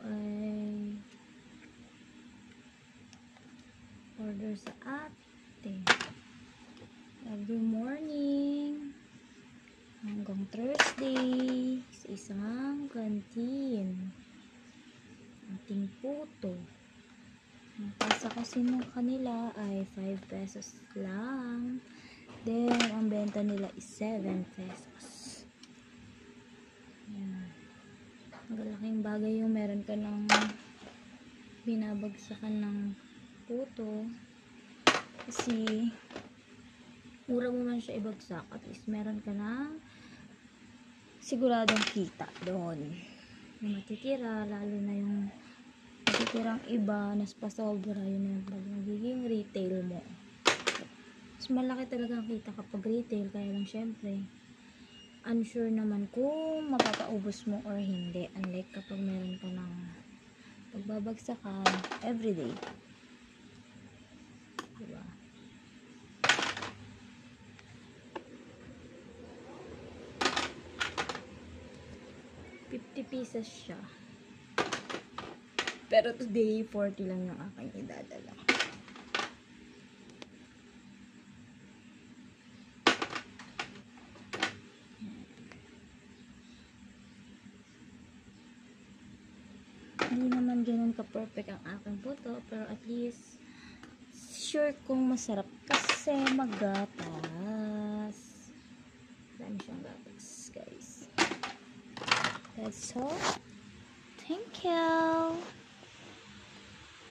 ay order sa ate every morning hanggang Thursday sa isang canteen. Ating puto. Ang pasa kasi nung kanila ay 5 pesos lang. Then, ang benta nila is 7 pesos. Ayan. Malaking bagay yung meron ka ng binabagsakan ng puto. Kasi, mura mo man siya ibagsak. At least, meron ka ng siguradong kita doon. Yung matitira, lalo na yung matitirang iba, nas pasobra, yun na yung magiging retail mo. Mas malaki talaga ang kita kapag retail, kaya lang syempre, unsure naman kung mapapaubos mo or hindi. Unlike kapag meron ka ng pagbabagsakan everyday. Diba? ₱50 siya. Pero today, 40 lang yung aking idadala. Hindi naman ganun ka-perfect ang aking puto, pero at least sure kong masarap kasi magatas. Dami siyang gatas, guys. That's all. Thank you.